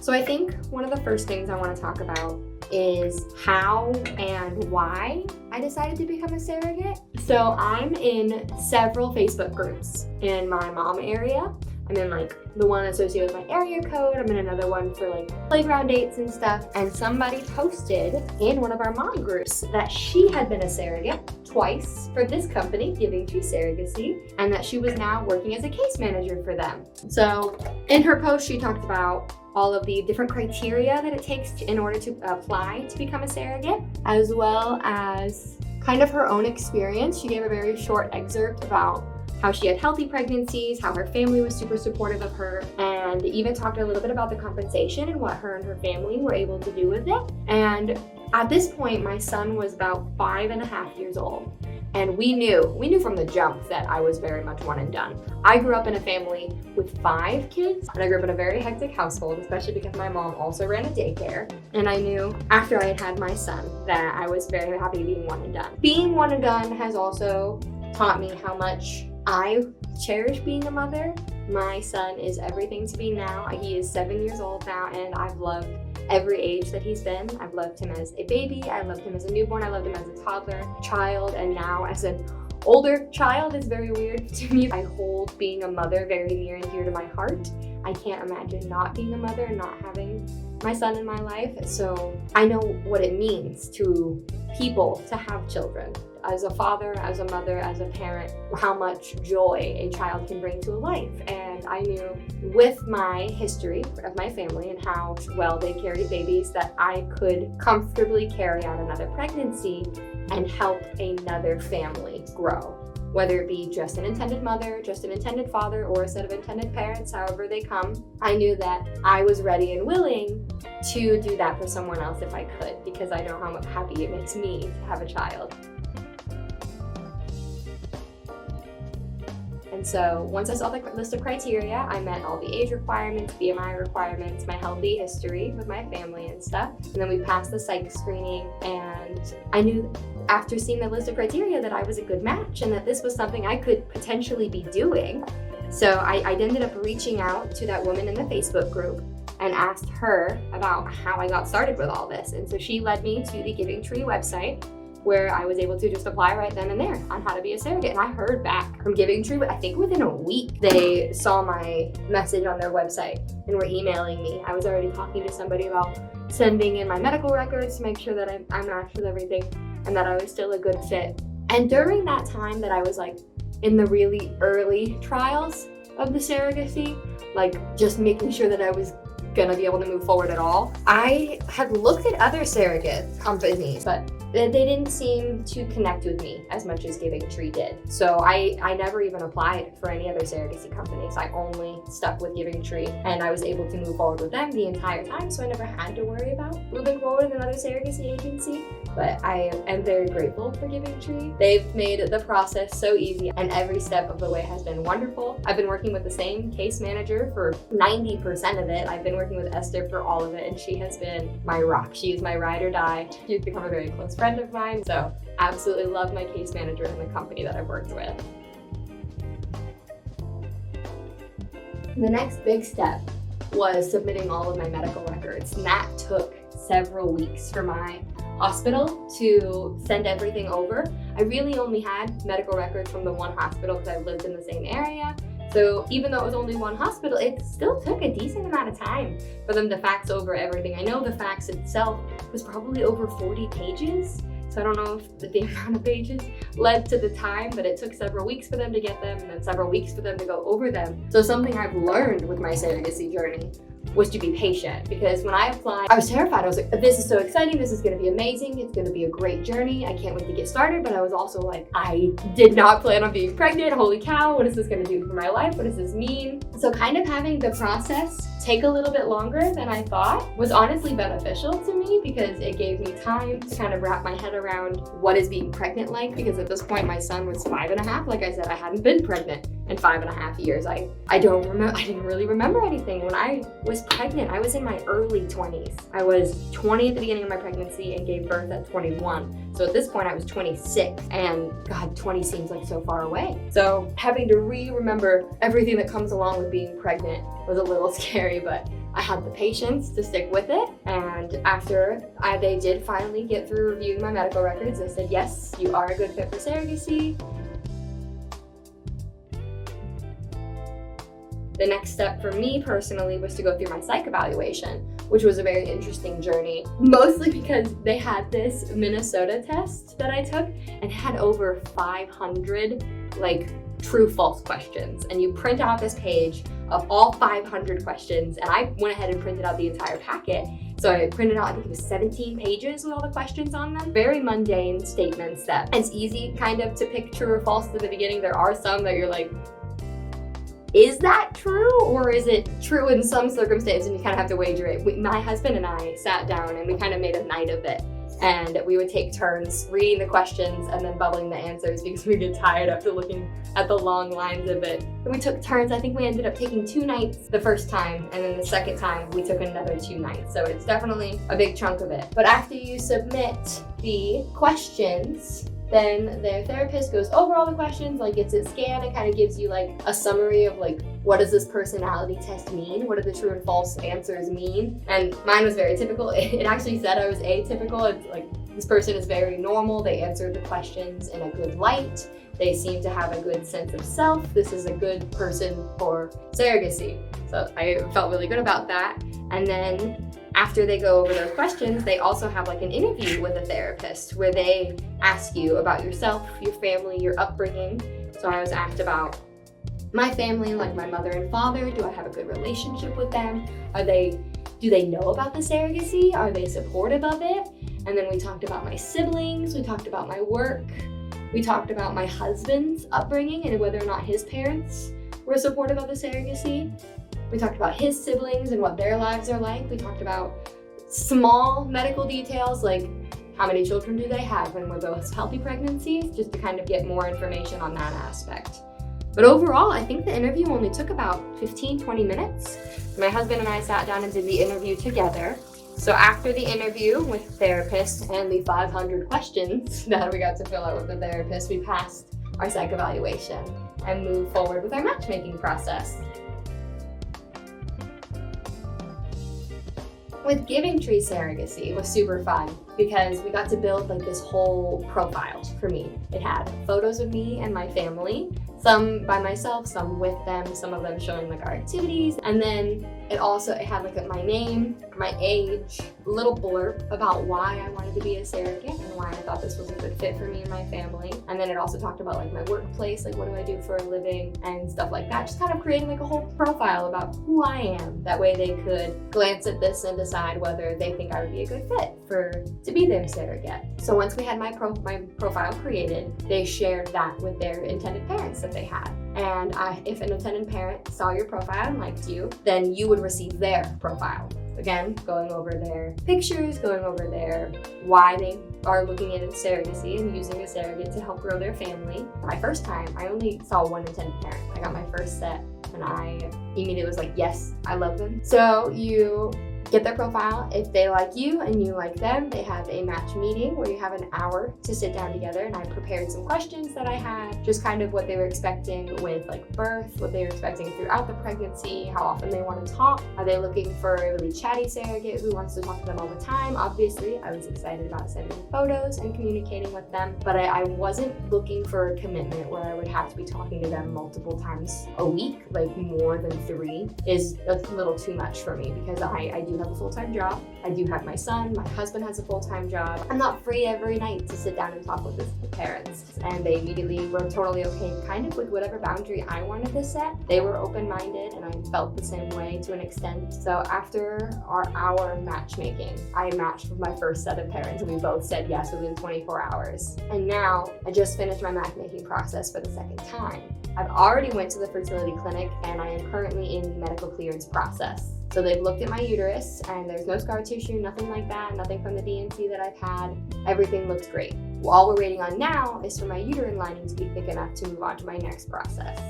So I think one of the first things I want to talk about is how and why I decided to become a surrogate. So I'm in several Facebook groups in my mom area. I'm in like the one associated with my area code. I'm in another one for like playground dates and stuff. And somebody posted in one of our mom groups that she had been a surrogate twice for this company, Giving Tree Surrogacy, and that she was now working as a case manager for them. So in her post, she talked about all of the different criteria that it takes in order to apply to become a surrogate, as well as kind of her own experience. She gave a very short excerpt about how she had healthy pregnancies, how her family was super supportive of her, and even talked a little bit about the compensation and what her and her family were able to do with it. And at this point, my son was about 5.5 years old. And we knew from the jump that I was very much one and done. I grew up in a family with 5 kids, and I grew up in a very hectic household, especially because my mom also ran a daycare. And I knew after I had had my son that I was very happy being one and done. Being one and done has also taught me how much I cherish being a mother. My son is everything to me now. He is 7 years old now, and I've loved every age that he's been. I've loved him as a baby, I loved him as a newborn, I loved him as a toddler, child, and now as an older child. Is very weird to me. I hold being a mother very near and dear to my heart. I can't imagine not being a mother and not having my son in my life. So I know what it means to people to have children. As a father, as a mother, as a parent, how much joy a child can bring to a life. And I knew with my history of my family and how well they carried babies that I could comfortably carry on another pregnancy and help another family grow. Whether it be just an intended mother, just an intended father, or a set of intended parents, however they come, I knew that I was ready and willing to do that for someone else if I could, because I know how happy it makes me to have a child. And so once I saw the list of criteria, I met all the age requirements, BMI requirements, my healthy history with my family and stuff. And then we passed the psych screening, and I knew after seeing the list of criteria that I was a good match and that this was something I could potentially be doing. So I ended up reaching out to that woman in the Facebook group and asked her about how I got started with all this. And so she led me to the Giving Tree website, where I was able to just apply right then and there on how to be a surrogate. And I heard back from Giving Tree, I think within a week. They saw my message on their website and were emailing me. I was already talking to somebody about sending in my medical records to make sure that I'm matched with everything and that I was still a good fit. And during that time that I was like in the really early trials of the surrogacy, like just making sure that I was gonna be able to move forward at all, I had looked at other surrogate companies, but they didn't seem to connect with me as much as Giving Tree did. So I never even applied for any other surrogacy companies. I only stuck with Giving Tree, and I was able to move forward with them the entire time, so I never had to worry about moving forward with another surrogacy agency. But I am very grateful for Giving Tree. They've made the process so easy, and every step of the way has been wonderful. I've been working with the same case manager for 90% of it. I've been working with Esther for all of it, and she has been my rock. She is my ride or die. She's become a very close friend of mine, so absolutely love my case manager and the company that I've worked with. The next big step was submitting all of my medical records, and that took several weeks for my hospital to send everything over. I really only had medical records from the one hospital because I lived in the same area. So even though it was only one hospital, it still took a decent amount of time for them to fax over everything. I know the fax itself was probably over 40 pages. So I don't know if the amount of pages led to the time, but it took several weeks for them to get them and then several weeks for them to go over them. So something I've learned with my surrogacy journey was to be patient, because when I applied, I was terrified. I was like, this is so exciting. This is going to be amazing. It's going to be a great journey. I can't wait to get started. But I was also like, I did not plan on being pregnant. Holy cow, what is this going to do for my life? What does this mean? So kind of having the process take a little bit longer than I thought was honestly beneficial to me, because it gave me time to kind of wrap my head around what is being pregnant like, because at this point my son was 5.5. Like I said, I hadn't been pregnant and 5.5 years. I didn't really remember anything. When I was pregnant, I was in my early 20s. I was 20 at the beginning of my pregnancy and gave birth at 21. So at this point I was 26, and God, 20 seems like so far away. So having to remember everything that comes along with being pregnant was a little scary, but I had the patience to stick with it. And after they did finally get through reviewing my medical records, they said, yes, you are a good fit for surrogacy. The next step for me personally was to go through my psych evaluation, which was a very interesting journey, mostly because they had this Minnesota test that I took and had over 500 true-false questions. And you print out this page of all 500 questions, and I went ahead and printed out the entire packet. So I printed out, I think it was 17 pages with all the questions on them. Very mundane statements that it's easy kind of to pick true or false at the beginning. There are some that you're like, is that true, or is it true in some circumstances, and you kind of have to wager it. My husband and I sat down and we kind of made a night of it, and we would take turns reading the questions and then bubbling the answers because we get tired after looking at the long lines of it. And we took turns. I think we ended up taking 2 nights the first time, and then the second time we took another 2 nights. So it's definitely a big chunk of it. But after you submit the questions, then their therapist goes over all the questions, gets it scanned and kind of gives you a summary of what does this personality test mean? What do the true and false answers mean? And mine was very typical. It actually said I was atypical. It's this person is very normal. They answered the questions in a good light. They seem to have a good sense of self. This is a good person for surrogacy. So I felt really good about that. And then after they go over those questions, they also have an interview with a therapist where they ask you about yourself, your family, your upbringing. So I was asked about my family, my mother and father. Do I have a good relationship with them? Do they know about the surrogacy? Are they supportive of it? And then we talked about my siblings. We talked about my work. We talked about my husband's upbringing and whether or not his parents were supportive of the surrogacy. We talked about his siblings and what their lives are like. We talked about small medical details like how many children do they have and were those healthy pregnancies, just to kind of get more information on that aspect. But overall, I think the interview only took about 15-20 minutes. My husband and I sat down and did the interview together. So after the interview with the therapist and the 500 questions that we got to fill out with the therapist, we passed our psych evaluation and moved forward with our matchmaking process. With Giving Tree Surrogacy, it was super fun because we got to build this whole profile for me. It had photos of me and my family, some by myself, some with them, some of them showing our activities. And then it had my name, my age, a little blurb about why I wanted to be a surrogate and why I thought this was a good fit for me and my family. And then it also talked about my workplace, what do I do for a living and stuff like that. Just kind of creating a whole profile about who I am. That way they could glance at this and decide whether they think I would be a good fit to be their surrogate. So once we had my profile created, they shared that with their intended parents that they had. And if an intended parent saw your profile and liked you, then you would receive their profile. Again, going over their pictures, going over why they are looking at surrogacy and using a surrogate to help grow their family. My first time, I only saw one intended parent. I got my first set and I immediately was yes, I love them. So you get their profile. If they like you and you like them, they have a match meeting where you have an hour to sit down together, and I prepared some questions that I had, just kind of what they were expecting with birth, what they were expecting throughout the pregnancy, how often they want to talk. Are they looking for a really chatty surrogate who wants to talk to them all the time? Obviously, I was excited about sending photos and communicating with them, but I wasn't looking for a commitment where I would have to be talking to them multiple times a week. More than 3 is a little too much for me because I do have a full-time job. I do have my son. My husband has a full-time job. I'm not free every night to sit down and talk with the parents. And they immediately were totally okay kind of with whatever boundary I wanted to set. They were open-minded and I felt the same way to an extent. So after our hour matchmaking, I matched with my first set of parents and we both said yes within 24 hours. And now I just finished my matchmaking process for the second time. I've already went to the fertility clinic and I am currently in the medical clearance process. So they've looked at my uterus and there's no scar tissue, nothing like that, nothing from the D&C that I've had. Everything looks great. All we're waiting on now is for my uterine lining to be thick enough to move on to my next process.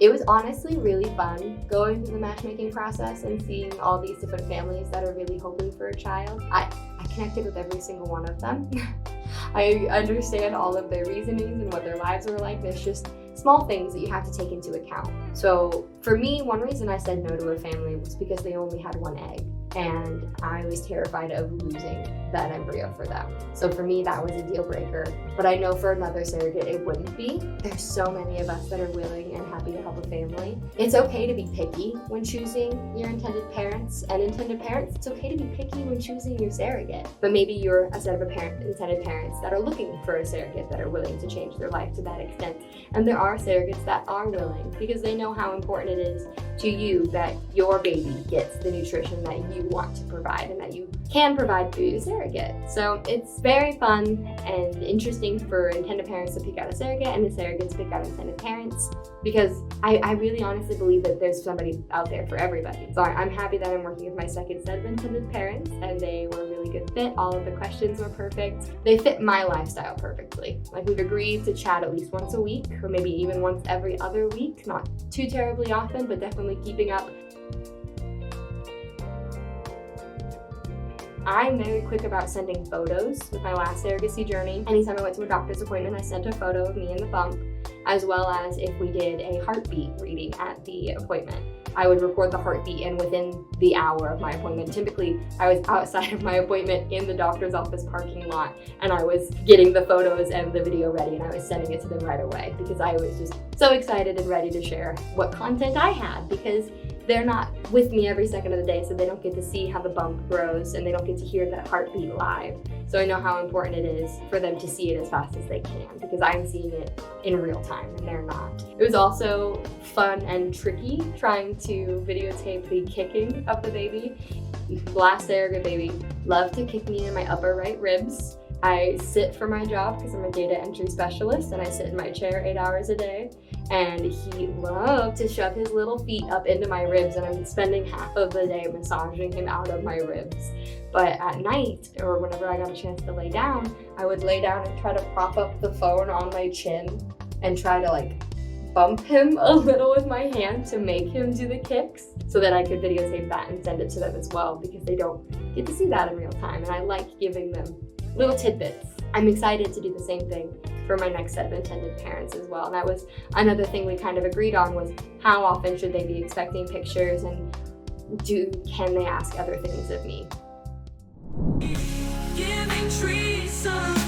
It was honestly really fun going through the matchmaking process and seeing all these different families that are really hoping for a child. I connected with every single one of them. I understand all of their reasonings and what their lives were like. There's just small things that you have to take into account. So for me, one reason I said no to a family was because they only had one egg, and I was terrified of losing that embryo for them. So for me, that was a deal breaker. But I know for another surrogate, it wouldn't be. There's so many of us that are willing and happy to help a family. It's okay to be picky when choosing your intended parents, and intended parents, it's okay to be picky when choosing your surrogate. But maybe you're a set of intended parents that are looking for a surrogate that are willing to change their life to that extent. And there are surrogates that are willing because they know how important it is to you that your baby gets the nutrition that you want to provide and that you can provide through your surrogate. So it's very fun and interesting for intended parents to pick out a surrogate and the surrogates to pick out intended parents, because I really honestly believe that there's somebody out there for everybody. So I'm happy that I'm working with my second set of intended parents, and they were a really good fit. All of the questions were perfect. They fit my lifestyle perfectly. Like, we've agreed to chat at least once a week, or maybe even once every other week, not too terribly often, but definitely keeping up. I'm very quick about sending photos with my last surrogacy journey. Anytime I went to a doctor's appointment, I sent a photo of me and the bump, as well as if we did a heartbeat reading at the appointment. I would record the heartbeat, and within the hour of my appointment, typically I was outside of my appointment in the doctor's office parking lot, and I was getting the photos and the video ready, and I was sending it to them right away because I was just so excited and ready to share what content I had, because they're not with me every second of the day, so they don't get to see how the bump grows, and they don't get to hear that heartbeat live. So I know how important it is for them to see it as fast as they can, because I'm seeing it in real time and they're not. It was also fun and tricky trying to videotape the kicking of the baby. Last surrogate baby loved to kick me in my upper right ribs. I sit for my job because I'm a data entry specialist, and I sit in my chair 8 hours a day. And he loved to shove his little feet up into my ribs, and I'm spending half of the day massaging him out of my ribs. But at night, or whenever I got a chance to lay down, I would lay down and try to prop up the phone on my chin and try to bump him a little with my hand to make him do the kicks, so that I could videotape that and send it to them as well, because they don't get to see that in real time, and I like giving them little tidbits. I'm excited to do the same thing for my next set of intended parents as well. And that was another thing we kind of agreed on, was how often should they be expecting pictures, and can they ask other things of me? Giving trees some